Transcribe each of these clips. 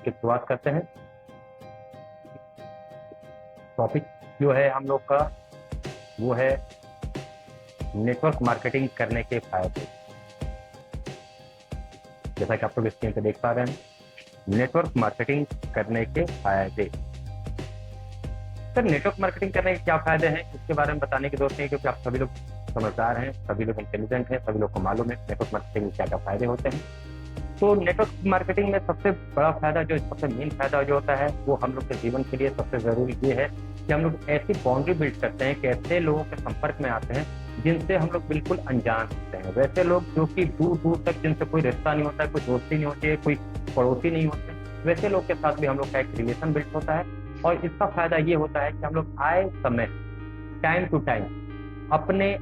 की शुरुआत करते हैं। टॉपिक जो है हम लोग का वो है नेटवर्क मार्केटिंग करने के फायदे। जैसा कि आप लोग स्क्रीन पे देख पा रहे हैं, नेटवर्क मार्केटिंग करने के फायदे। सर, नेटवर्क मार्केटिंग करने के क्या फायदे हैं, इसके बारे में बताने की जरूरत नहीं, क्योंकि आप सभी लोग समझदार हैं, सभी लोग इंटेलिजेंट हैं, सभी लोग को मालूम है नेटवर्क मार्केटिंग के क्या क्या फायदे होते हैं। तो नेटवर्क मार्केटिंग में सबसे बड़ा फायदा, जो सबसे मेन फायदा जो होता है, वो हम लोग के जीवन के लिए सबसे जरूरी ये है कि हम लोग ऐसी बाउंड्री बिल्ड करते हैं कि ऐसे लोगों के संपर्क में आते हैं जिनसे हम लोग बिल्कुल अनजान होते हैं। वैसे लोग जो कि दूर दूर तक जिनसे कोई रिश्ता नहीं होता है, कोई दोस्ती नहीं होती है, कोई पड़ोसी नहीं होते, वैसे लोग के साथ भी हम लोग का एक रिलेशन बिल्ड होता है। और इसका फायदा ये होता है कि हम लोग आए समय टाइम टू टाइम अपने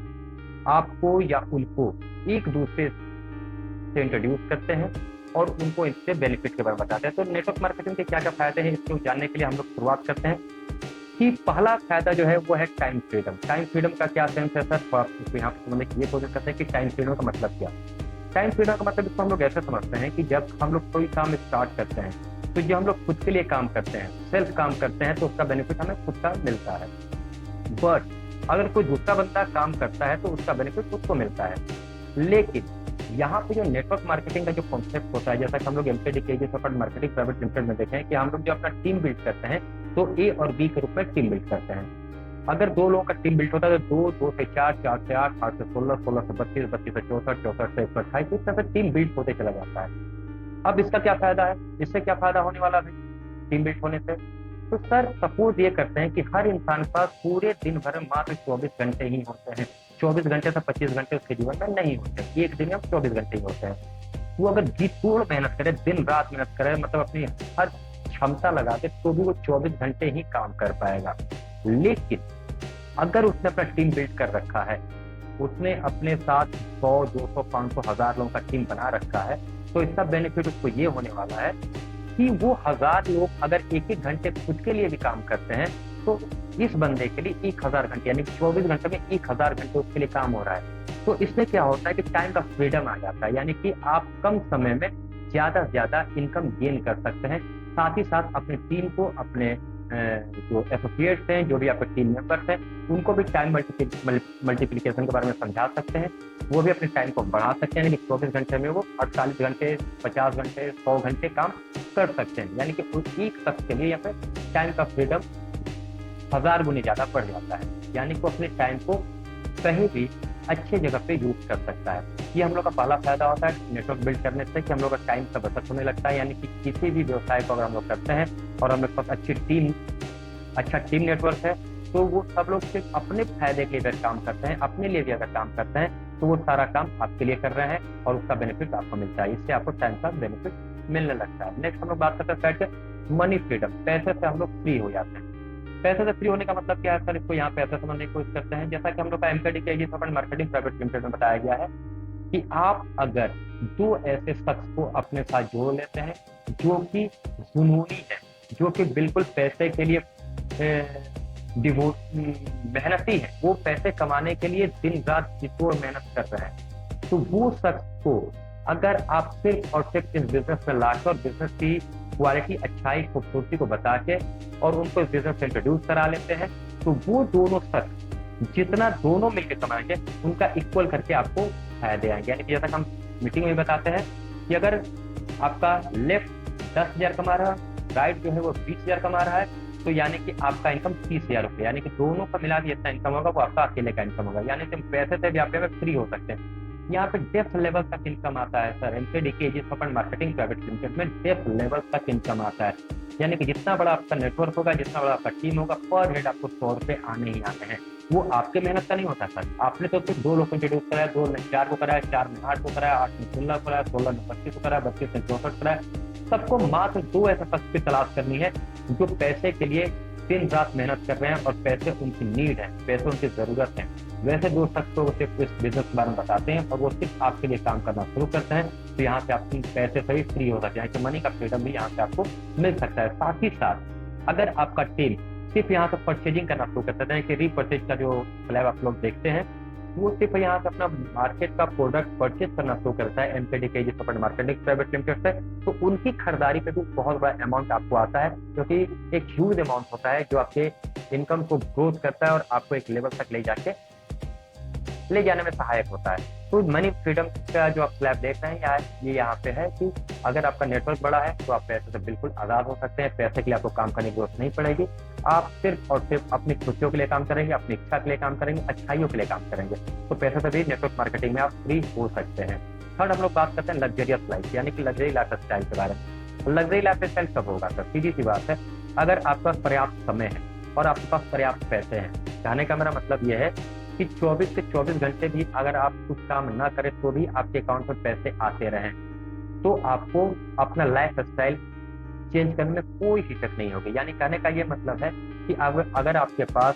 आप को या उनको एक दूसरे से इंट्रोड्यूस करते हैं और उनको इससे बेनिफिट के बारे में बताते हैं। तो नेटवर्क मार्केटिंग के क्या क्या फायदे हैं, इसको जानने के लिए हम लोग शुरुआत करते हैं कि पहला फायदा जो है वो है टाइम फ्रीडम। टाइम फ्रीडम का क्या सेंस है सर, तो यहाँ पर समझने की ये कोशिश करते हैं कि टाइम फ्रीडम का मतलब क्या। टाइम फ्रीडम का मतलब इसको हम लोग ऐसे समझते हैं कि जब हम लोग कोई काम स्टार्ट करते हैं, तो जो हम लोग खुद के लिए काम करते हैं, सेल्फ काम करते हैं, तो उसका बेनिफिट हमें खुद का मिलता है। बट अगर कोई दूसरा बंदा काम करता है तो उसका बेनिफिट उसको मिलता है। लेकिन यहाँ पे जो नेटवर्क मार्केटिंग का जो कॉन्सेप्ट होता है, जैसा कि हम लोग MKD मार्केटिंग प्राइवेट लिमिटेड में देखें कि हम लोग जो अपना टीम बिल्ड करते हैं, तो A और B के रूप में टीम बिल्ड करते हैं। अगर दो लोगों का टीम बिल्ड होता है तो 2 से 4, 4 से 8, 8 से 16, 16 से 32, 32 से 64, 64 से 128, इस तरह से टीम बिल्ड होते चला जाता है। अब इसका क्या फायदा है, इससे क्या फायदा होने वाला है टीम बिल्ड होने से? तो सर, सपोज ये करते हैं कि हर इंसान के पास पूरे दिन भर में मात्र 24 घंटे ही होते हैं। 24 घंटे से 25 घंटे उसके जीवन में नहीं होते, एक दिन में 24 घंटे ही होते हैं। वो अगर जी तोड़ मेहनत करे, दिन रात मेहनत करे, मतलब अपनी हर क्षमता लगा के, तो भी वो 24 घंटे ही काम कर पाएगा। लेकिन अगर उसने अपना टीम बिल्ड कर रखा है, उसने अपने साथ 100, 200, 500, 1000 लोगों का टीम बना रखा है, तो इसका बेनिफिट उसको ये होने वाला है कि वो 1000 लोग अगर एक एक घंटे खुद के लिए भी काम करते हैं, तो इस बंदे के लिए 1000 घंटे, यानी 24 घंटे में 1000 घंटे उसके लिए काम हो रहा है। तो इसमें क्या होता है कि टाइम का फ्रीडम आ जाता है, यानी कि आप कम समय में ज्यादा से ज्यादा इनकम गेन कर सकते हैं। साथ ही साथ अपनी टीम को, अपने जो एसोसिएट्स हैं, जो भी आपके टीम मेंबर्स हैं, उनको भी टाइम मल्टीप्लिकेशन के बारे में समझा सकते हैं। वो भी अपने टाइम को बढ़ा सकते हैं, यानी कि 24 घंटे में वो 48 घंटे, 50 घंटे, 100 घंटे काम कर सकते हैं। यानी कि एक शख्स के लिए यहाँ पे टाइम का फ्रीडम 1000 गुने ज्यादा बढ़ जाता है, यानी कि अपने टाइम को कहीं भी अच्छे जगह पे यूज कर सकता है। ये हम लोग का पहला फायदा होता है नेटवर्क बिल्ड करने से, कि हम लोग का टाइम का बचत होने लगता है। यानी कि किसी भी व्यवसाय को अगर हम लोग करते हैं और हम लोग के पास अच्छा टीम नेटवर्क है, तो वो सब लोग सिर्फ अपने फायदे के लिए अगर काम करते हैं, अपने लिए भी अगर काम करते हैं, तो वो सारा काम आपके लिए कर रहे हैं और उसका बेनिफिट आपको मिलता है। इससे आपको टाइम का बेनिफिट मिलने लगता है। नेक्स्ट हम लोग बात करते हैं मनी फ्रीडम। पैसे से हम लोग फ्री हो जाते हैं। पैसे से फ्री होने का मतलब क्या है सर, इसको यहाँ पे ऐसा समझने की कोशिश करते हैं। जैसा कि हम लोग का MKD मार्केटिंग प्राइवेट लिमिटेड में बताया गया है कि आप अगर 2 ऐसे शख्स को अपने साथ जोड़ लेते हैं जो कि जुनूनी है, जो कि बिल्कुल पैसे के लिए मेहनती है, वो पैसे कमाने के लिए दिन रात जी तोड़ मेहनत कर रहे हैं, तो वो शख्स को अगर आप सिर्फ और सिर्फ इस बिजनेस में लाकर और बिजनेस की क्वालिटी, अच्छाई, खूबसूरती को बता के और उनको इस बिजनेस से इंट्रोड्यूस करा लेते हैं, तो वो दोनों शख्स जितना दोनों मिलकर कमाएंगे, उनका इक्वल करके आपको फायदे आएंगे। यानी कि जैसा हम मीटिंग में बताते हैं कि अगर आपका लेफ्ट 10,000 कमा रहा है, राइट जो है वो 20,000 कमा रहा है, तो यानी कि आपका इनकम 30,000 रुपये, यानी कि दोनों का मिला के जितना इनकम होगा वो आपका अकेले का इनकम होगा। यानी कि पैसे से भी आप फ्री हो सकते हैं। यहाँ पे डेप्थ लेवल तक इनकम आता है sir. MKD marketing private limited में डेप्थ लेवल तक इनकम आता है, यानी कि जितना बड़ा आपका नेटवर्क होगा, जितना बड़ा आपका टीम होगा, पर हेड आपको 100 रुपये आने ही आने हैं। वो आपके मेहनत का नहीं होता सर। आपने तो सिर्फ 2 लोग को इंट्रोड्यूस कराया, 2 ने 4 को कराया, 4 ने 8 को कराया, 8 ने 16 को कराया, 16 ने 32 को कराया, 32 ने 64 कराया। सबको मात्र 2 ऐसे शख्स की तलाश करनी है जो पैसे के लिए दिन रात मेहनत कर रहे हैं और पैसे उनकी नीड है, पैसे उनकी जरूरत है। वैसे 2 शख्स को सिर्फ इस बिजनेस के बारे में बताते हैं और वो सिर्फ आपके लिए काम करना शुरू करते हैं, तो यहाँ से आप पैसे से भी फ्री हो सकते हैं, कि मनी का फ्रीडम भी यहाँ से आपको मिल सकता है। साथ ही साथ अगर आपका टीम सिर्फ यहाँ से परचेजिंग करना शुरू करते हैं, कि रीपरचेज का जो स्लैब आप लोग देखते हैं, वो सिर्फ यहाँ से अपना मार्केट का प्रोडक्ट परचेज करना शुरू करता है एमकेडी के एजी सपोर्ट मार्केटिंग प्राइवेट लिमिटेड से, तो उनकी खरीदारी पे भी बहुत बड़ा अमाउंट आपको आता है, क्योंकि एक ह्यूज अमाउंट होता है जो आपके इनकम को ग्रोथ करता है और आपको एक लेवल तक ले जाने में सहायक होता है। तो मनी फ्रीडम का जो आप स्लैब देख रहे हैं ये यहाँ पे है कि अगर आपका नेटवर्क बड़ा है तो आप पैसे से बिल्कुल आजाद हो सकते हैं। पैसे के लिए आपको काम करने की जरूरत नहीं पड़ेगी। आप सिर्फ और सिर्फ अपनी खुशियों के लिए काम करेंगे, अपनी इच्छा के लिए काम करेंगे, अच्छाइयों के लिए काम करेंगे, तो पैसे से भी नेटवर्क मार्केटिंग में आप फ्री हो सकते हैं। थर्ड हम लोग बात करते हैं लग्जरियस लाइफ, यानी कि लग्जरी लाइफ स्टाइल के बारे में। लग्जरी लाइफ स्टाइल कब होगा सर? सीधी सी बात है, अगर आपके पास पर्याप्त समय है और आपके पास पर्याप्त पैसे हैं। कहने का मेरा मतलब यह है कि 24 से 24 घंटे भी अगर आप कुछ काम ना करें तो भी आपके अकाउंट में पैसे आते रहें, तो आपको अपना लाइफ स्टाइल चेंज करने में कोई हिचक नहीं होगी। यानी कहने का ये मतलब है कि अगर आपके पास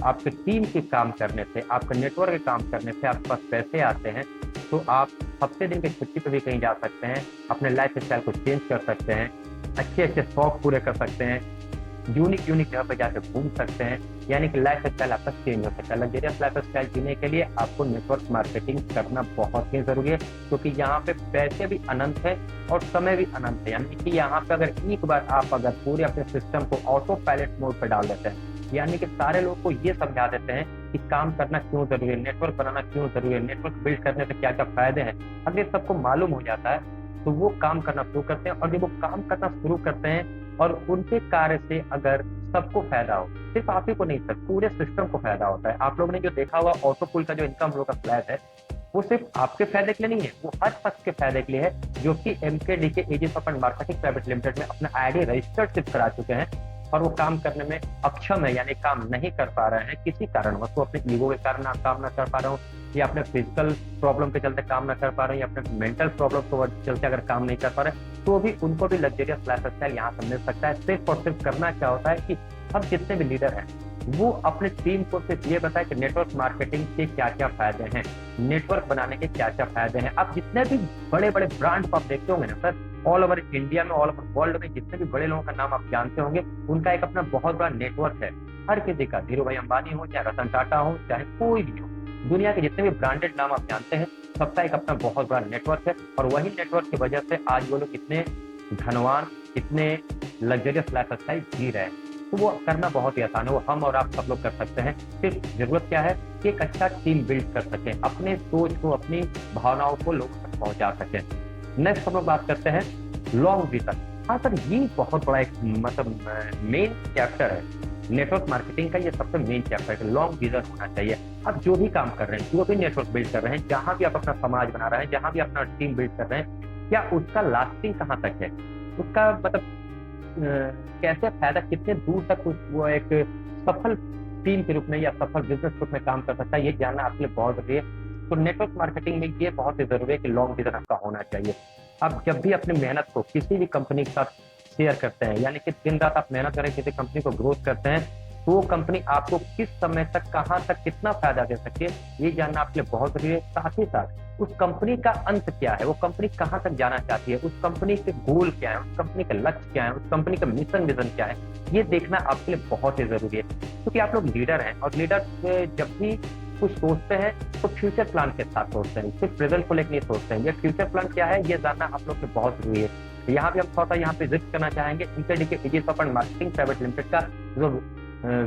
आपके टीम के काम करने से, आपके नेटवर्क के काम करने से आपके पास पैसे आते हैं, तो आप हफ्ते दिन की छुट्टी पे भी कहीं जा सकते हैं, अपने लाइफ स्टाइल को चेंज कर सकते हैं, अच्छे अच्छे शौक पूरे कर सकते हैं, यूनिक जगह पे जाकर घूम सकते हैं। यानी कि लाइफ स्टाइल आपका चेंज हो सकता है। लग्जरियस लाइफ स्टाइल जीने के लिए आपको नेटवर्क मार्केटिंग करना बहुत ही जरूरी है, क्योंकि यहाँ पे पैसे भी अनंत है और समय भी अनंत है। यानी कि यहाँ पे अगर एक बार आप अगर पूरे अपने सिस्टम को ऑटो पायलट मोड पर डाल देते हैं, यानी कि सारे लोगों को ये समझा देते हैं कि काम करना क्यों जरूरी है, नेटवर्क बनाना क्यों जरूरी है, नेटवर्क बिल्ड करने से क्या क्या फायदे हैं, अगर सबको मालूम हो जाता है तो वो काम करना शुरू करते हैं। और जब वो काम करना शुरू करते हैं और उनके कार्य से अगर सबको फायदा हो, सिर्फ आप ही को नहीं सर, पूरे सिस्टम को फायदा होता है। आप लोगों ने जो देखा हुआ ऑटो पुल का जो इनकम फ्लो का स्लैब है, वो सिर्फ आपके फायदे के लिए नहीं है, वो हर शख्स के फायदे के लिए है जो कि एमकेडी के एजी सपोर्ट मार्केटिंग प्राइवेट लिमिटेड में अपना आईडी रजिस्टर्ड सिर्फ करा चुके हैं और वो काम करने में अक्षम है, यानी काम नहीं कर पा रहे हैं किसी कारणवश। वो अपने ईगो के कारण काम ना कर पा रहे हो, या अपने फिजिकल प्रॉब्लम के चलते काम ना कर पा रहे हैं, या अपने मेंटल प्रॉब्लम के चलते अगर काम नहीं कर पा रहे, तो भी उनको भी लग्जरियस लाइफ स्टाइल यहाँ से मिल सकता है। सिर्फ और सिर्फ करना क्या होता है कि हम जितने भी लीडर हैं वो अपने टीम को सिर्फ ये बताए कि नेटवर्क मार्केटिंग के क्या क्या फायदे हैं, नेटवर्क बनाने के क्या क्या फायदे हैं। आप जितने भी बड़े बड़े ब्रांड आप देखते होंगे ना सर, ऑल ओवर इंडिया में, ऑल ओवर वर्ल्ड में जितने भी बड़े लोगों का नाम आप जानते होंगे, उनका एक अपना बहुत बड़ा नेटवर्क है। हर किसी का, धीरू भाई अंबानी हो, चाहे रतन टाटा हो, चाहे कोई भी हो, दुनिया के जितने भी ब्रांडेड नाम आप जानते हैं, सबका एक अपना बहुत बड़ा नेटवर्क है। और वही नेटवर्क की वजह से आज वो लोग इतने धनवान, इतने लग्जरियस लाइफ स्टाइल जी रहे हैं। तो वो करना बहुत ही आसान है, वो हम और आप सब लोग कर सकते हैं। सिर्फ जरूरत क्या है कि एक अच्छा टीम बिल्ड कर सकें, अपने सोच को, अपनी भावनाओं को लोगों तक पहुंचा सकें। नेक्स्ट हम लोग बात करते हैं लॉन्ग विजन। हाँ सर, ये बहुत बड़ा एक मतलब मेन चैप्टर है नेटवर्क मार्केटिंग का, ये सबसे मेन चैप्टर है। लॉन्ग विजन होना चाहिए। आप जो भी काम कर रहे हैं, जो भी नेटवर्क बिल्ड कर रहे हैं, जहां भी आप अपना समाज बना रहे हैं, जहां भी अपना टीम बिल्ड कर रहे हैं, क्या उसका लास्टिंग कहाँ तक है, उसका मतलब कैसे फायदा, कितने दूर तक वो एक सफल टीम के रूप में या सफल बिजनेस ग्रुप में काम कर सकता है, ये जानना आपके लिए बहुत जरूरी है। तो नेटवर्क मार्केटिंग में ये बहुत ही जरूरी है कि लॉन्ग विजन आपका होना चाहिए। आप जब भी अपनी मेहनत को किसी भी कंपनी के साथ शेयर करते हैं, यानी कि दिन रात आप मेहनत करें, किसी कंपनी को ग्रोथ करते हैं, तो वो कंपनी आपको किस समय तक, कहाँ तक, कितना फायदा दे सकती है, ये जानना आपके लिए बहुत जरूरी है। साथ ही साथ उस कंपनी का अंत क्या है, वो कंपनी कहाँ तक जाना चाहती है, उस कंपनी के गोल क्या है, उस कंपनी का लक्ष्य क्या है, उस कंपनी का मिशन विजन क्या है, ये देखना आपके लिए बहुत ही जरूरी है। क्योंकि आप लोग लीडर हैं और लीडर जब भी कुछ सोचते हैं तो फ्यूचर प्लान के साथ सोचते हैं, सिर्फ प्रेजेंट को लेकर नहीं सोचते हैं। ये फ्यूचर प्लान क्या है, ये जानना आप लोग के बहुत जरूरी है। यहाँ भी हम थोड़ा सा यहाँ पे जिक्र करना चाहेंगे, एमकेडी के एजी सपोर्ट मार्केटिंग प्राइवेट लिमिटेड का जो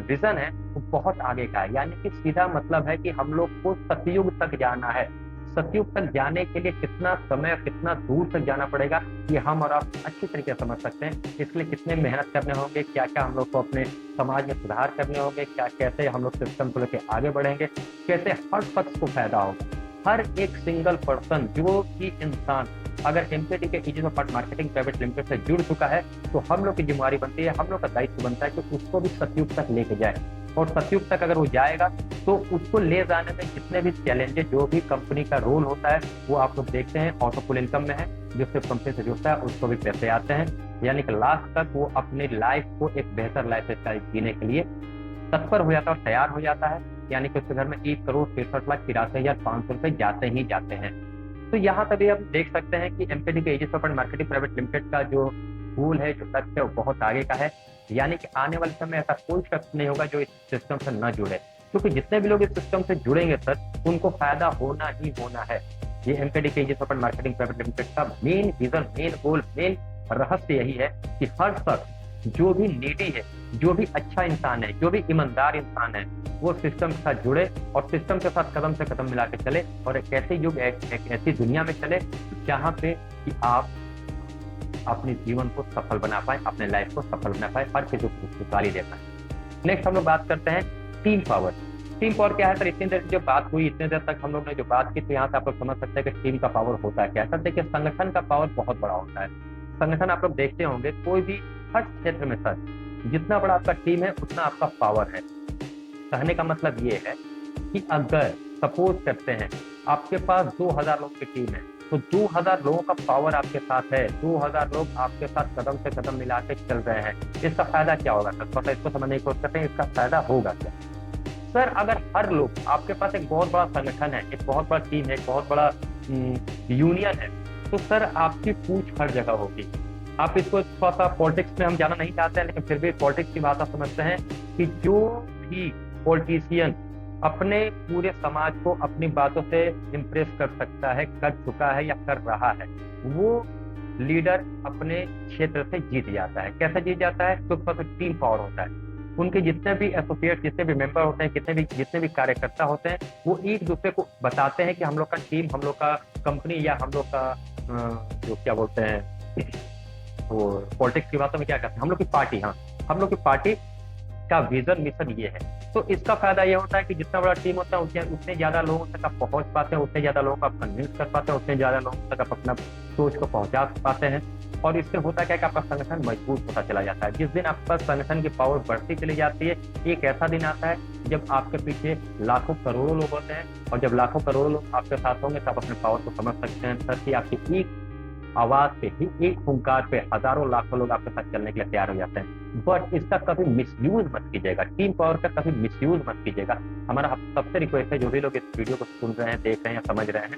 विजन है वो बहुत आगे का है। यानी कि सीधा मतलब है कि हम लोग को सतयुग तक जाना है। सतयुग तक जाने के लिए कितना समय, कितना दूर तक जाना पड़ेगा, ये हम और आप अच्छी तरीके से समझ सकते हैं। इसके लिए कितने मेहनत करने होंगे, क्या क्या हम लोग को अपने समाज में सुधार करने होंगे, क्या कैसे हम लोग सिस्टम को लेकर आगे बढ़ेंगे, कैसे हर शख्स को फायदा होगा, हर एक सिंगल पर्सन, जो भी इंसान अगर एमकेडी के एजी सपोर्ट मार्केटिंग प्राइवेट लिमिटेड से जुड़ चुका है, तो हम लोग की जिम्मेवारी बनती है, हम लोग का दायित्व बनता है कि उसको भी सतयुग तक लेके जाए। और सतयुग तक अगर वो जाएगा तो उसको ले जाने में जितने भी चैलेंजेस, जो भी कंपनी का रोल होता है, वो आप लोग देखते हैं ऑटोफुल इनकम में है, जिससे कंपनी से जुड़ता है उसको भी पैसे आते हैं। यानी कि लास्ट तक वो अपनी लाइफ को एक बेहतर लाइफ स्टाइल जीने के लिए तत्पर हो जाता है और तैयार हो जाता है। यानी कि उसके घर में 1,63,83,500 रुपए जाते ही जाते हैं। तो यहाँ तक हम देख सकते हैं कि एमकेडी के एजी सपोर्ट मार्केटिंग प्राइवेट लिमिटेड का जो गोल है, जो लक्ष्य है, वो बहुत आगे का है। यानी कि आने वाले समय ऐसा कोई शख्स नहीं होगा जो इस सिस्टम से न जुड़े। क्योंकि जितने भी लोग इस सिस्टम से जुड़ेंगे सर, उनको फायदा होना ही होना है। ये एमकेडी के ओपन मार्केटिंग प्राइवेट लिमिटेड का main vision, main goal, main रहस्य यही है कि हर शख्स जो भी नीडी है, जो भी अच्छा इंसान है, जो भी ईमानदार इंसान है, वो सिस्टम के साथ जुड़े और सिस्टम के साथ कदम से कदम मिला के चले और एक ऐसे युग, एक ऐसी दुनिया में चले जहाँ पे कि आप अपने जीवन को सफल बना पाए, अपने लाइफ को सफल बना पाए, हर किसी को खुशहाली दे पाए। नेक्स्ट हम लोग बात करते हैं टीम पावर। टीम पावर क्या है सर? इतनी देर जो बात हुई, इतने देर तक हम लोग ने जो बात की, तो यहाँ से आप लोग समझ सकते हैं कि टीम का पावर होता है क्या। सर देखिए, संगठन का पावर बहुत बड़ा होता है। संगठन आप लोग देखते होंगे, कोई भी हर क्षेत्र में सर, जितना बड़ा आपका टीम है उतना आपका पावर है। कहने का मतलब ये है कि अगर सपोज करते हैं आपके पास 2000 लोगों की टीम है, तो 2000 लोगों का पावर आपके साथ है, 2000 लोग आपके साथ कदम से कदम मिला के चल रहे हैं। इसका फायदा क्या होगा सर? थोड़ा इसको समझने की कोशिश करते हैं, इसका फायदा होगा क्या सर? अगर हर लोग, आपके पास एक बहुत बड़ा संगठन है, एक बहुत बड़ा टीम है, एक बहुत बड़ा यूनियन है, तो सर आपकी पूछ हर जगह होगी। आप इसको थोड़ा सा पॉलिटिक्स में हम जाना नहीं चाहते हैं, लेकिन फिर भी पॉलिटिक्स की बात आप समझते हैं कि जो भी पॉलिटिशियन अपने पूरे समाज को अपनी बातों से इम्प्रेस कर सकता है, कर चुका है या कर रहा है, वो लीडर अपने क्षेत्र से जीत जाता है। कैसे जीत जाता है? तो टीम पावर होता है। उनके जितने भी एसोसिएट, जितने भी मेंबर होते हैं, जितने भी कार्यकर्ता होते हैं, वो एक दूसरे को बताते हैं कि हम लोग का टीम, हम लोग का कंपनी या हम लोग का जो क्या बोलते हैं, वो पॉलिटिक्स की बातों में क्या कहते हैं, हम लोग की पार्टी, हाँ, हम लोग की पार्टी का विजन, मिशन ये है। तो इसका फायदा ये होता है कि जितना बड़ा टीम होता है उतने ज्यादा लोगों तक आप पहुंच पाते हैं, उतने ज्यादा लोगों को आप कन्विंस कर पाते हैं, उतने ज्यादा लोगों तक आप अपना सोच को पहुंचा पाते हैं। और इससे होता क्या है कि आपका संगठन मजबूत होता चला जाता है। जिस दिन आपका संगठन की पावर बढ़ती चली जाती है, एक ऐसा दिन आता है जब आपके पीछे लाखों करोड़ों लोग होते हैं, और जब लाखों करोड़ों लोग आपके साथ होंगे तो आप अपने पावर को समझ सकते हैं सर कि आपकी एक आवाज पे ही, एक हुंकार पे हजारों लाखों लोग आपके साथ चलने के लिए तैयार हो जाते हैं। बट इसका कभी मिसयूज मत कीजिएगा, टीम पावर का कभी मिसयूज मत कीजिएगा। हमारा सबसे रिक्वेस्ट है, जो भी लोग इस वीडियो को सुन रहे हैं, देख रहे हैं या समझ रहे हैं,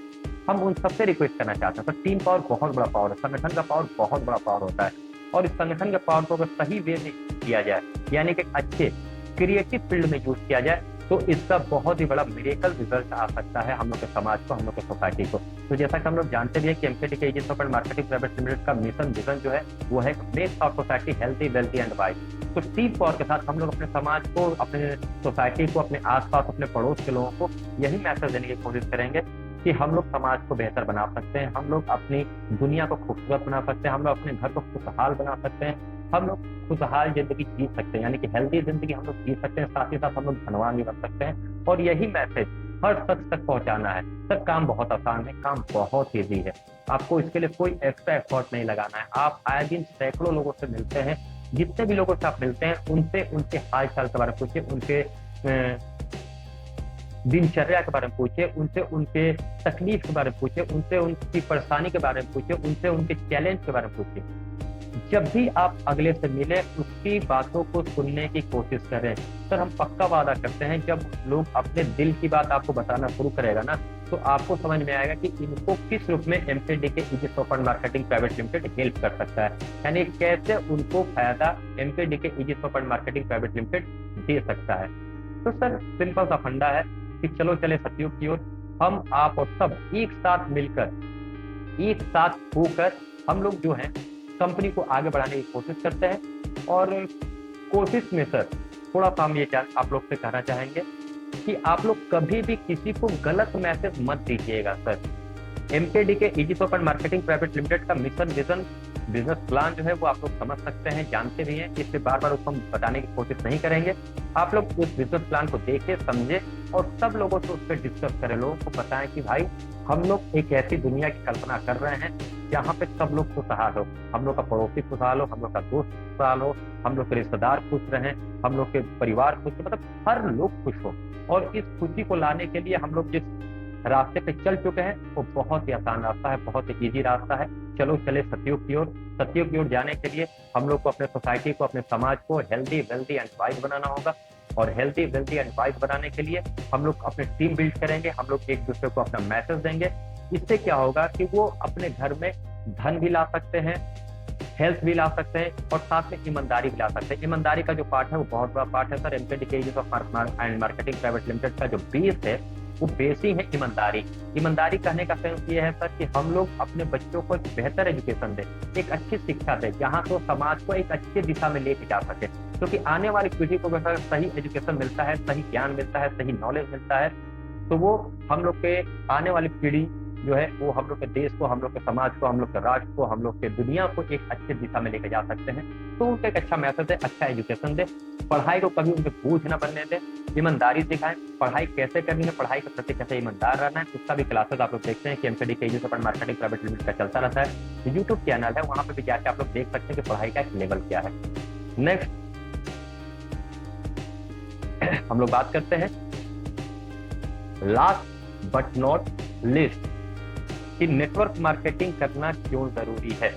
हम उन सबसे रिक्वेस्ट करना चाहते हैं। तो टीम पावर बहुत बड़ा पावर है, संगठन का पावर बहुत बड़ा पावर होता है। और इस संगठन के पावर को अगर सही वे में किया जाए, यानी कि अच्छे क्रिएटिव फील्ड में यूज किया जाए, तो इसका बहुत ही बड़ा मिरेकल रिजल्ट आ सकता है हम लोग के समाज को, हम लोग के सोसाइटी को। तो जैसा कि हम लोग जानते भी है कि एमकेडी के agency open marketing private limited का मिशन, विजन जो है वो है make our society healthy, wealthy and wise. तो टीम पावर के साथ हम लोग अपने समाज को, अपने सोसाइटी को, अपने आसपास, अपने पड़ोस के लोगों को यही मैसेज देने की कोशिश करेंगे कि हम लोग समाज को बेहतर बना सकते हैं, हम लोग अपनी दुनिया को खूबसूरत बना सकते हैं, हम लोग अपने घर को खुशहाल बना सकते हैं, हम लोग खुशहाल जिंदगी जी सकते हैं, यानी कि हेल्दी जिंदगी हम लोग जी सकते हैं, साथ ही साथ हम लोग धनवान भी बन सकते हैं। और यही मैसेज हर शख्स तक पहुंचाना है। सर काम बहुत आसान है, काम बहुत ईजी है, आपको इसके लिए कोई एक्स्ट्रा एफर्ट नहीं लगाना है। आप आए दिन सैकड़ों लोगों से मिलते हैं, जितने भी लोगों से आप मिलते हैं उनसे उनके हाल चाल के बारे में पूछिए, उनके दिनचर्या के बारे में पूछिए, उनसे उनके तकलीफ के बारे में पूछिए, उनसे उनकी परेशानी के बारे में पूछिए, उनसे उनके चैलेंज के बारे में पूछिए। जब भी आप अगले से मिले, उसकी बातों को सुनने की कोशिश करें। सर हम पक्का वादा करते हैं, जब लोग अपने दिल की बात आपको बताना शुरू करेगा ना, तो आपको समझ में आएगा कि इनको किस रूप में एमकेडी के agency open marketing private limited help कर सकता है, यानी कैसे उनको फायदा एमकेडी के agency open marketing private limited दे सकता है। तो सर सिंपल सा फंडा है कि चलो चले सतयुग की ओर, हम आप और सब एक साथ मिलकर, एक साथ होकर हम लोग जो है कंपनी को आगे बढ़ाने की कोशिश करते हैं। और कोशिश में सर थोड़ा सा हम ये आप लोग से कहना चाहेंगे कि आप लोग कभी भी किसी को गलत मैसेज मत दीजिएगा। सर एमकेडी के agency open marketing private limited का मिशन, विजन, बिजनेस प्लान जो है वो आप लोग समझ सकते हैं, जानते भी हैं, इसलिए बार बार उसको हम बताने की कोशिश नहीं करेंगे। आप लोग उस बिजनेस प्लान को देखें, समझे और सब लोगों से उस पर डिस्कस करें, लोगों को बताएं कि भाई हम लोग एक ऐसी दुनिया की कल्पना कर रहे हैं जहाँ पे सब लोग खुशहाल हो, हम लोग का पड़ोसी खुशहाल हो, हम लोग का दोस्त खुशहाल हो, हम लोग के रिश्तेदार खुश रहें, हम लोग के परिवार खुश हो, मतलब हर लोग खुश हो। और इस खुशी को लाने के लिए हम लोग जिस रास्ते पे चल चुके हैं वो बहुत ही आसान रास्ता है, बहुत ही इजी रास्ता है। चलो चले सतयुग की ओर। सतयुग की ओर जाने के लिए हम लोग को अपने सोसाइटी को, अपने समाज को हेल्दी, वेल्दी एंड वाइज बनाना होगा। और हेल्दी, वेल्दी एंड वाइज बनाने के लिए हम लोग अपने टीम बिल्ड करेंगे, हम लोग एक दूसरे को अपना मैसेज देंगे। इससे क्या होगा कि वो अपने घर में धन भी ला सकते हैं, हेल्थ भी ला सकते हैं और साथ में ईमानदारी भी ला सकते हैं। ईमानदारी का जो पार्ट है वो बहुत बड़ा पार्ट है sir. MKD agency of marketing private limited का जो बेस है वो बेस ही है ईमानदारी। ईमानदारी कहने का सेंस ये है सर कि हम लोग अपने बच्चों को एक बेहतर एजुकेशन दें, एक अच्छी शिक्षा दें, जहाँ तो समाज को एक अच्छी दिशा में लेके जा सके, क्योंकि आने वाली पीढ़ी को अगर सही एजुकेशन मिलता है, सही ज्ञान मिलता है, सही नॉलेज मिलता है, तो वो हम लोग के आने वाली पीढ़ी जो है वो हम लोग के देश को, हम लोग के समाज को, हम लोग के राष्ट्र को, हम लोग के दुनिया को एक अच्छी दिशा में लेके जा सकते हैं। तो उनको एक अच्छा मैसेज है, अच्छा एजुकेशन दे, पढ़ाई को कभी उनके बोझ न बनने दें, ईमानदारी दिखाएं, पढ़ाई कैसे करनी है, पढ़ाई के प्रति कैसे ईमानदार रहना है, उसका भी क्लासेस आप लोग देखते हैं कि एमकेडी के agency of marketing private limited का चलता रहता है। यूट्यूब चैनल है, वहां पे भी जाके आप लोग देख सकते हैं कि पढ़ाई का एक लेवल क्या है। नेक्स्ट हम लोग बात करते हैं लास्ट बट नॉट लिस्ट कि नेटवर्क मार्केटिंग करना क्यों जरूरी है।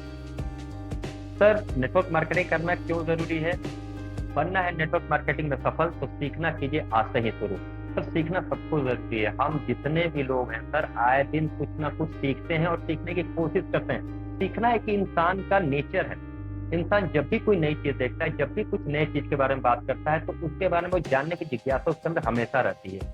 सर नेटवर्क मार्केटिंग करना क्यों जरूरी है? बनना है नेटवर्क मार्केटिंग में सफल तो सीखना कीजिए आज से ही शुरू। सर सीखना सबको जरूरी है। हम जितने भी लोग हैं सर आए दिन कुछ ना कुछ सीखते हैं और सीखने की कोशिश करते हैं। सीखना एक इंसान का नेचर है। इंसान जब भी कोई नई चीज देखता है, जब भी कुछ नई चीज के बारे में बात करता है, तो उसके बारे में वो जानने की जिज्ञासा उसके अंदर हमेशा रहती है।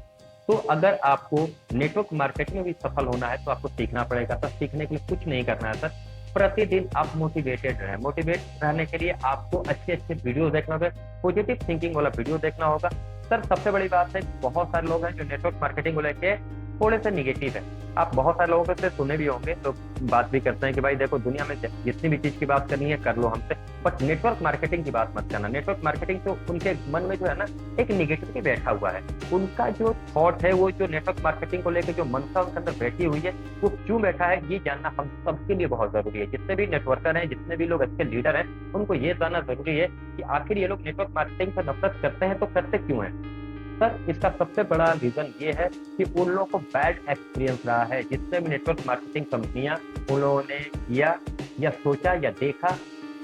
तो अगर आपको नेटवर्क मार्केटिंग में भी सफल होना है तो आपको सीखना पड़ेगा सर। सीखने के लिए कुछ नहीं करना है सर, प्रतिदिन आप मोटिवेटेड रहें। मोटिवेट रहने के लिए आपको अच्छे अच्छे वीडियो देखना होगा, पॉजिटिव थिंकिंग वाला वीडियो देखना होगा। सर सबसे बड़ी बात है, बहुत सारे लोग हैं जो नेटवर्क मार्केटिंग को लेके थोड़े से निगेटिव है। आप बहुत सारे लोगों से सुने भी होंगे, तो बात भी करते हैं कि भाई देखो दुनिया में जितनी भी चीज की बात करनी है कर लो हमसे, बट नेटवर्क मार्केटिंग की बात मत करना। नेटवर्क मार्केटिंग तो उनके मन में जो है ना एक निगेटिविटी बैठा हुआ है। उनका जो थॉट है, वो जो नेटवर्क मार्केटिंग को लेकर जो मनसा उनके अंदर बैठी हुई है, वो क्यों बैठा है ये जानना हम सबके लिए बहुत जरूरी है। जितने भी नेटवर्कर हैं, जितने भी लोग अच्छे लीडर हैं, उनको ये जानना जरूरी है कि आखिर ये लोग नेटवर्क मार्केटिंग से नफरत करते हैं तो करते क्यों हैं। सर इसका सबसे बड़ा रीजन ये है कि उन लोगों को बैड एक्सपीरियंस रहा है। जितने भी नेटवर्क मार्केटिंग कंपनियां उन लोगों ने किया या सोचा या देखा,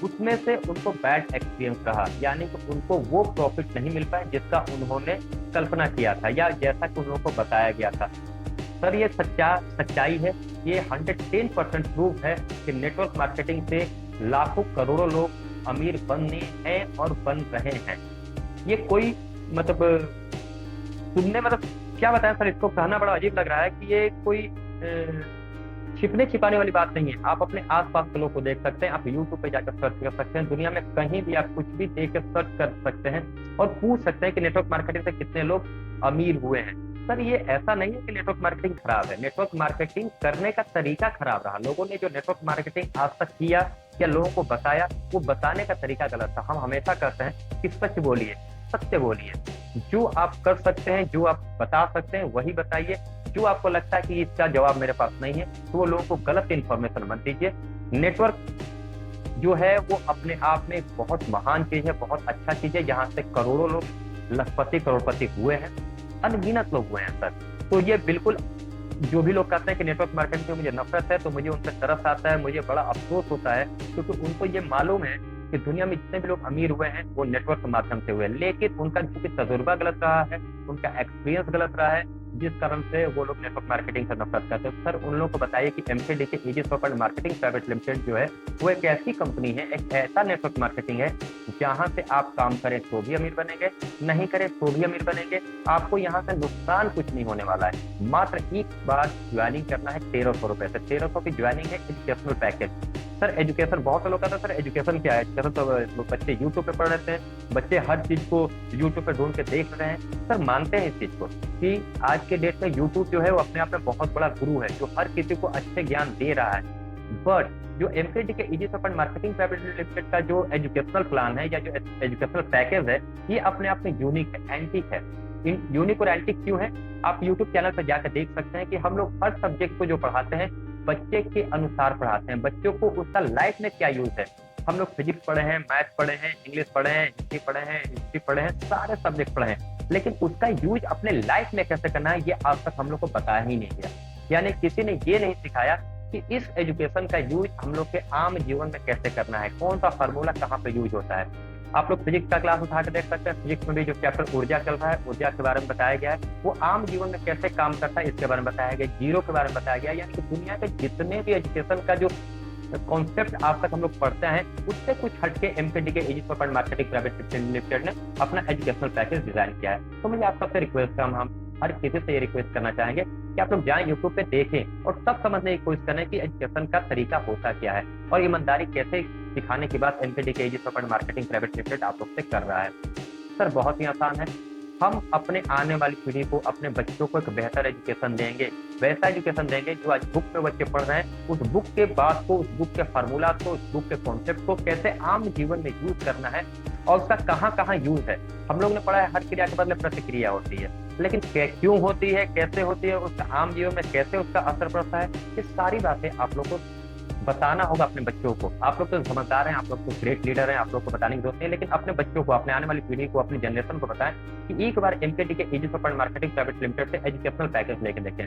उसमें से उनको बैड एक्सपीरियंस रहा, यानी कि उनको वो प्रॉफिट नहीं मिल पाए जिसका उन्होंने कल्पना किया था या जैसा कि उन लोगों को बताया गया था। सर ये सच्चाई है, ये 110% प्रूफ है कि नेटवर्क मार्केटिंग से लाखों करोड़ों लोग अमीर बने हैं और बन रहे हैं। ये कोई मतलब तुमने मतलब क्या बताया सर, इसको कहना बड़ा अजीब लग रहा है कि ये कोई छिपने छिपाने वाली बात नहीं है। आप अपने आसपास के लोग को देख सकते हैं, आप यूट्यूब पे जाकर सर्च कर सकते हैं, दुनिया में कहीं भी आप कुछ भी देख कर सर्च कर सकते हैं और पूछ सकते हैं कि नेटवर्क मार्केटिंग से कितने लोग अमीर हुए हैं। सर ये ऐसा नहीं है कि नेटवर्क मार्केटिंग खराब है, नेटवर्क मार्केटिंग करने का तरीका खराब रहा। लोगों ने जो नेटवर्क मार्केटिंग आज तक किया या लोगों को बताया, वो बताने का तरीका गलत था। हम हमेशा कहते हैं कि सच बोलिए, सत्य बोलिए, जो आप कर सकते हैं, जो आप बता सकते हैं वही बताइए। जो आपको लगता है कि इसका जवाब मेरे पास नहीं है तो वो लोगों को गलत इन्फॉर्मेशन मत दीजिए। नेटवर्क जो है वो अपने आप में बहुत महान चीज है, बहुत अच्छा चीज है, जहां से करोड़ों लोग लखपति करोड़पति हुए हैं, अनगिनत लोग हुए हैं सर। तो ये बिल्कुल जो भी लोग कहते हैं कि नेटवर्क मार्केटिंग से मुझे नफरत है, तो मुझे उनसे तरस आता है, मुझे बड़ा अफसोस होता है, क्योंकि उनको ये मालूम है कि दुनिया में जितने भी लोग अमीर हुए हैं वो नेटवर्क के माध्यम से हुए, लेकिन उनका क्योंकि तजुर्बा गलत रहा है, उनका एक्सपीरियंस गलत रहा है, जिस कारण से वो लोग नेटवर्क मार्केटिंग से नफरत करते हैं। सर उन लोगों को बताइए कि एमकेडी के agency of marketing private limited जो है वो एक ऐसी कंपनी है, एक ऐसा नेटवर्क मार्केटिंग है जहां से आप काम करें तो भी अमीर बनेंगे, नहीं करें तो भी अमीर बनेंगे। आपको यहाँ से नुकसान कुछ नहीं होने वाला है। मात्र एक बार ज्वाइनिंग करना है 1300 रुपए से। 1300 की ज्वाइनिंग है, एजुकेशनल पैकेज। सर एजुकेशन, बहुत से लोग कहते हैं सर एजुकेशन क्या है, एजुकेशन तो बच्चे यूट्यूब पे पढ़ रहे हैं, बच्चे हर चीज को यूट्यूब पे ढूंढ के देख रहे हैं। सर मानते हैं इस चीज को कि आज के डेट में यूट्यूब जो है वो अपने आप में बहुत बड़ा गुरु है, जो हर किसी को अच्छे ज्ञान दे रहा है। बट जो एमकेडी के agency of marketing private limited का जो एजुकेशनल प्लान है या जो एजुकेशनल पैकेज है, ये अपने आप में यूनिक है, एंटीक है। यूनिक और एंटीक क्यों है, आप यूट्यूब चैनल पर जाकर देख सकते हैं कि हम लोग हर सब्जेक्ट को जो पढ़ाते हैं बच्चे के अनुसार पढ़ाते हैं, बच्चों को उसका लाइफ में क्या यूज है। हम लोग फिजिक्स पढ़े हैं, मैथ पढ़े हैं, इंग्लिश पढ़े हैं, हिंदी पढ़े हैं, हिस्ट्री पढ़े हैं, सारे सब्जेक्ट पढ़े हैं, लेकिन उसका यूज अपने लाइफ में कैसे करना है ये आज तक हम लोग को बताया ही नहीं गया। यानी किसी ने ये नहीं सिखाया कि इस एजुकेशन का यूज हम लोग के आम जीवन में कैसे करना है, कौन सा फार्मूला कहाँ पे यूज होता है। आप लोग फिजिक्स का क्लास उठा के देख सकते हैं, फिजिक्स में भी जो चैप्टर ऊर्जा चल रहा है, ऊर्जा के बारे में बताया गया है, वो आम जीवन में कैसे काम करता है इसके बारे में बताया गया, जीरो के बारे में बताया गया। यानी कि दुनिया के जितने भी एजुकेशन का जो कॉन्सेप्ट आज तक हम लोग पढ़ते हैं, उससे कुछ हटके एमकेडी के Aegis for marketing private limited ने अपना एजुकेशनल पैकेज डिजाइन किया है। तो मुझे आप सबसे रिक्वेस्ट है, हम हर किसी से ये रिक्वेस्ट करना चाहेंगे कि आप लोग जाएं यूट्यूब पे देखें और सब समझने की कोशिश करें कि एजुकेशन का तरीका होता क्या है और ईमानदारी कैसे सिखाने की बात एमकेडी के Aegis for marketing private limited आप लोग से कर रहा है। सर बहुत ही आसान है, हम अपने आने वाली पीढ़ी को, अपने बच्चों को एक बेहतर एजुकेशन देंगे, वैसा एजुकेशन देंगे जो आज बुक में बच्चे पढ़ रहे हैं, उस बुक के बात को, उस बुक के फार्मूला को, उस बुक के कॉन्सेप्ट को कैसे आम जीवन में यूज करना है और उसका कहाँ कहाँ यूज है। हम लोग ने पढ़ा है हर क्रिया के बदले प्रतिक्रिया होती है, लेकिन क्यों होती है, कैसे होती है, उसका आम जीवन में कैसे उसका असर पड़ता है, ये सारी बातें आप लोग को बताना होगा अपने बच्चों को। आप लोग तो समझदार हैं, आप लोग तो ग्रेट लीडर हैं, आप लोग को बताने की जरूरत नहीं है, लेकिन अपने बच्चों को, अपने आने वाली पीढ़ी को, अपनी जनरेशन को बताएं कि एक बार एमकेडी के Aegis for marketing private limited से एजुकेशनल पैकेज लेके देखें।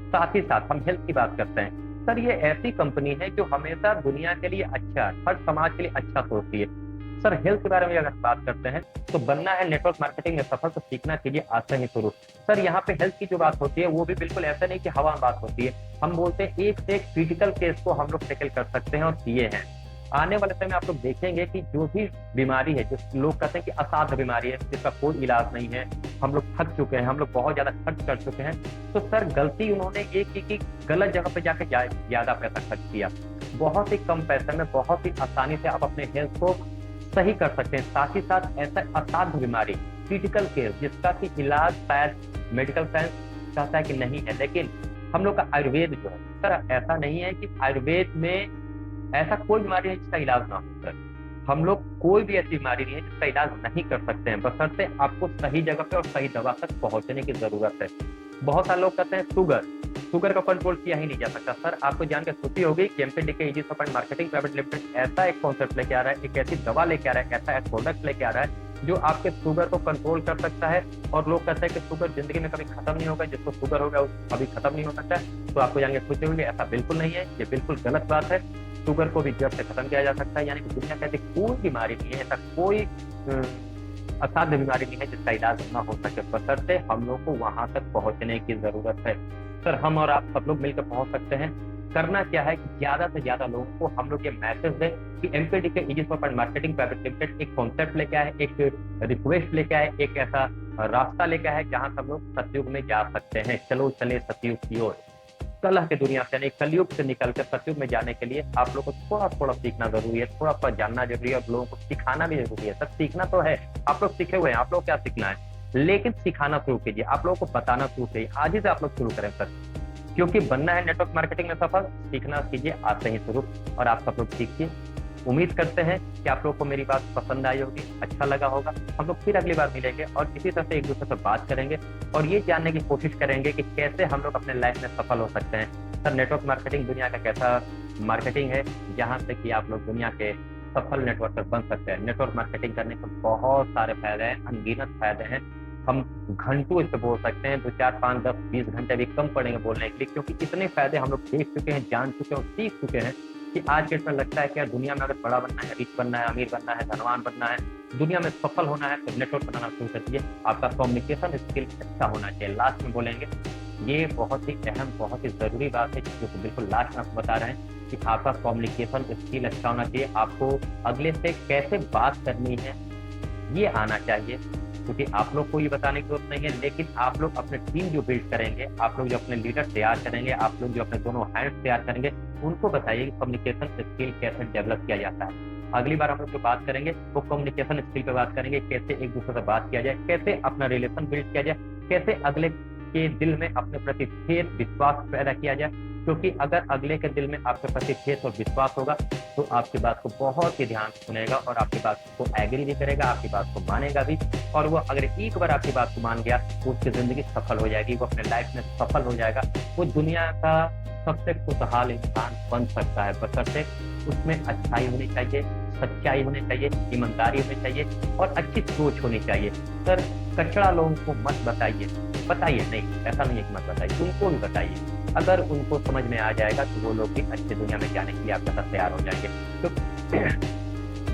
साथ ही साथ हम हेल्थ की बात करते हैं। सर ये ऐसी कंपनी है जो हमेशा दुनिया के लिए अच्छा, हर समाज के लिए अच्छा सोचती है। सर हेल्थ के बारे में अगर बात करते हैं तो बनना है नेटवर्क मार्केटिंग में सफल, तो सीखना कीजिए आज से ही शुरू। सर यहाँ पे हेल्थ की जो बात होती है वो भी बिल्कुल ऐसा नहीं कि हवा बात होती है, हम बोलते हैं एक से एक क्रिटिकल केस को हम लोग टैकल कर सकते हैं और किए हैं। आने वाले समय आप लोग देखेंगे कि जो भी बीमारी है, जो लोग कहते हैं कि असाध्य बीमारी है जिसका कोई इलाज नहीं है, हम लोग थक चुके हैं, हम लोग बहुत ज्यादा खर्च कर चुके हैं, तो सर गलती उन्होंने ये की कि गलत जगह पे जाके ज्यादा पैसा खर्च किया। बहुत ही कम पैसे में बहुत ही आसानी से आप अपने हेल्थ को सही कर सकते हैं। साथ ही साथ ऐसा असाध्य बीमारी, क्रिटिकल केस जिसका कि इलाज शायद मेडिकल साइंस कहता है कि नहीं है, लेकिन हम लोग का आयुर्वेद जो है सर, ऐसा नहीं है कि आयुर्वेद में ऐसा कोई बीमारी है जिसका इलाज ना हो। सर हम लोग कोई भी ऐसी बीमारी नहीं है जिसका इलाज नहीं कर सकते हैं, बशर्ते आपको सही जगह पे और सही दवा तक पहुंचने की जरूरत है। बहुत सारे लोग कहते हैं शुगर का कंट्रोल किया ही नहीं जा सकता। सर आपको जान के खुशी होगी कि एमकेडी के Aegis for marketing private limited ऐसा एक कॉन्सेप्ट लेके आ रहा है, एक ऐसी दवा लेके आ रहा है, ऐसा एक प्रोडक्ट लेके आ रहा है जो आपके शुगर को कंट्रोल कर सकता है। और लोग कहते हैं कि शुगर जिंदगी में कभी खत्म नहीं होगा, जिसको शुगर होगा वो कभी खत्म नहीं हो सकता है। तो आपको जान के खुशी होगी, ऐसा बिल्कुल नहीं है, ये बिल्कुल गलत बात है। शुगर को भी जड़ से खत्म किया जा सकता है, यानी कि दुनिया कहती कोई बीमारी नहीं है, ऐसा कोई असाध्य बीमारी नहीं है जिसका इलाज ना हो सके, बशर्ते हम लोग को वहां तक पहुंचने की जरूरत है। सर हम और आप सब लोग मिलकर पहुंच सकते हैं। करना क्या है कि ज्यादा से ज्यादा लोगों को हम लोग ये मैसेज दें कि एमकेडी के Aegis for marketing private limited एक कॉन्सेप्ट लेके आए, एक रिक्वेस्ट लेके आए, एक ऐसा रास्ता लेके आए जहां सब लोग सतयुग में जा सकते हैं। चलो चले सतयुग की ओर। कलह के दुनिया से यानी कलयुग से निकल कर सतयुग में जाने के लिए आप लोग को थोड़ा थोड़ा सीखना जरूरी है, थोड़ा थोड़ा जानना जरूरी है और लोगों को सिखाना भी जरूरी है। सर सीखना तो है, आप लोग सीखे हुए हैं, आप लोग क्या सीखना है, लेकिन सिखाना शुरू कीजिए, आप लोगों को बताना शुरू कीजिए। आज ही से आप लोग शुरू करें सर, क्योंकि बनना है नेटवर्क मार्केटिंग में सफल, सीखना कीजिए आज से ही शुरू और आप सब लोग सीखिए। उम्मीद करते हैं कि आप लोग को मेरी बात पसंद आई होगी, अच्छा लगा होगा। हम लोग फिर अगली बार मिलेंगे और इसी तरह से एक दूसरे से बात करेंगे और ये जानने की कोशिश करेंगे कि कैसे हम लोग अपने लाइफ में सफल हो सकते हैं। सर नेटवर्क मार्केटिंग दुनिया का कैसा मार्केटिंग है जहां से कि आप लोग दुनिया के सफल नेटवर्कर बन सकते हैं। नेटवर्क मार्केटिंग करने के बहुत सारे फायदे हैं, अनगिनत फायदे हैं। हम घंटों इस पे बोल सकते हैं, 2, 4, 5, 10, 20 घंटे भी कम पड़ेंगे बोलने के लिए, क्योंकि इतने फायदे हम लोग देख चुके हैं, जान चुके हैं और सीख चुके हैं कि आज के समय लगता है कि यार दुनिया में अगर बड़ा बनना है, रिच बनना है, अमीर बनना है, धनवान बनना है, दुनिया में सफल होना है तो नेटवर्क बनाना शुरू कर दीजिए। आपका कम्युनिकेशन स्किल अच्छा होना चाहिए। लास्ट में बोलेंगे, ये बहुत ही अहम, बहुत ही जरूरी बात है जो बिल्कुल लास्ट में आपको बता रहे हैं कि आपका कम्युनिकेशन स्किल अच्छा होना चाहिए। आपको अगले से कैसे बात करनी है ये आना चाहिए, क्योंकि आप लोग को ये बताने की जरूरत नहीं है, लेकिन आप लोग अपने टीम जो बिल्ड करेंगे, आप लोग जो अपने लीडर तैयार करेंगे, आप लोग जो अपने दोनों हैंड्स तैयार करेंगे, उनको बताइए कि कम्युनिकेशन स्किल कैसे डेवलप किया जाता है। अगली बार हम लोग जो बात करेंगे वो कम्युनिकेशन स्किल पे बात करेंगे, कैसे एक दूसरे से बात किया जाए, कैसे अपना रिलेशन बिल्ड किया जाए, कैसे अगले के दिल में अपने प्रति फेथ, विश्वास पैदा किया जाए। क्योंकि अगर अगले के दिल में आपके प्रति फेथ और विश्वास होगा तो आपकी बात को बहुत ही ध्यान से सुनेगा और आपकी बात को एग्री भी करेगा, आपकी बात को मानेगा भी। और वो अगर एक बार आपकी बात को मान गया तो उसकी जिंदगी सफल हो जाएगी, वो अपने लाइफ में सफल हो जाएगा, वो दुनिया का सबसे खुशहाल इंसान बन सकता है। बशर्ते उसमें अच्छाई होनी चाहिए, सच्चाई होनी चाहिए, ईमानदारी होनी चाहिए और अच्छी सोच होनी चाहिए। सर कचड़ा लोगों को मत बताइए, नहीं, ऐसा नहीं है कि मत बताइए, उनको भी बताइए। अगर उनको समझ में आ जाएगा तो वो लोग भी अच्छी दुनिया में जाने के लिए आपके साथ तैयार हो जाएंगे। तो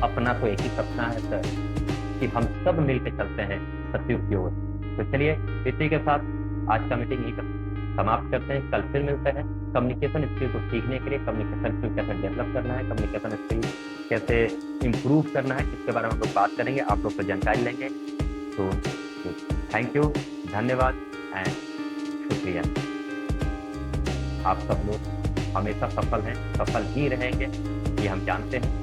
अपना तो एक ही सपना है सर कि हम सब मिलकर चलते हैं सतयुग की ओर। तो चलिए इसी के साथ आज का मीटिंग यहीं पर समाप्त करते हैं, कल फिर मिलते हैं। कम्युनिकेशन स्किल को सीखने के लिए कम्युनिकेशन स्किल कैसे डेवलप करना है, कम्युनिकेशन स्किल कैसे इम्प्रूव करना है, इसके बारे में हम लोग बात करेंगे, आप लोग से जानकारी लेंगे। तो थैंक यू, धन्यवाद एंड शुक्रिया। आप सब लोग हमेशा सफल हैं, सफल ही रहेंगे, ये हम जानते हैं।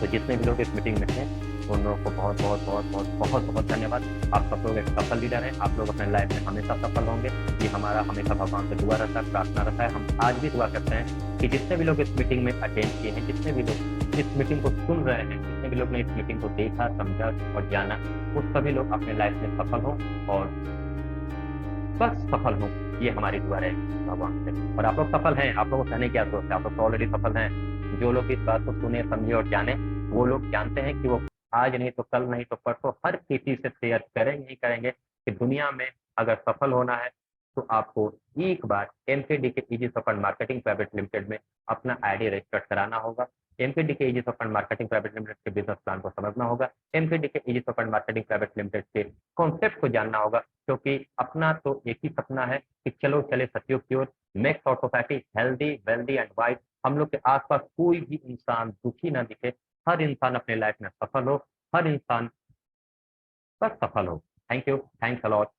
तो जितने भी लोग इस मीटिंग में थे उन लोगों को बहुत बहुत बहुत बहुत बहुत बहुत धन्यवाद। आप सब लोग एक सफल लीडर हैं, आप लोग अपने लाइफ में हमेशा सफल होंगे, ये हमारा हमेशा भगवान से दुआ रहता है, प्रार्थना रहता है। हम आज भी दुआ करते हैं कि जितने भी लोग इस मीटिंग में अटेंड किए हैं, जितने भी लोग इस मीटिंग को सुन रहे हैं, जितने भी लोग ने इस मीटिंग को देखा, समझा और जाना, वो सभी लोग अपने लाइफ में सफल हों और बस सफल हों, ये हमारी दुआ रहेगी भगवान से। और आप लोग सफल हैं, आप लोगों को कहने की क्या जरूरत है, आप लोग तो ऑलरेडी सफल हैं। जो लोग इस बात को सुने, समझे और जाने, वो लोग जानते हैं कि वो आज नहीं तो कल नहीं तो परसों हर किसी से शेयर करेंगे ही करेंगे कि दुनिया में अगर सफल होना है तो आपको एक बार एमकेडी के इजी सफल मार्केटिंग प्राइवेट लिमिटेड में अपना आईडी रजिस्टर कराना होगा। एमकेडी के इजी सफल मार्केटिंग प्राइवेट लिमिटेड के बिजनेस प्लान को समझना होगा, एमकेडी के इजी सफल मार्केटिंग प्राइवेट लिमिटेड के कॉन्सेप्ट को जानना होगा, क्योंकि अपना तो एक ही सपना है कि चलो चले सत्योग की ओर, make our society healthy wealthy and wise. हम लोग के आसपास कोई भी इंसान दुखी ना दिखे, हर इंसान अपने लाइफ में सफल हो, हर इंसान बस सफल हो। Thank you, thanks a lot.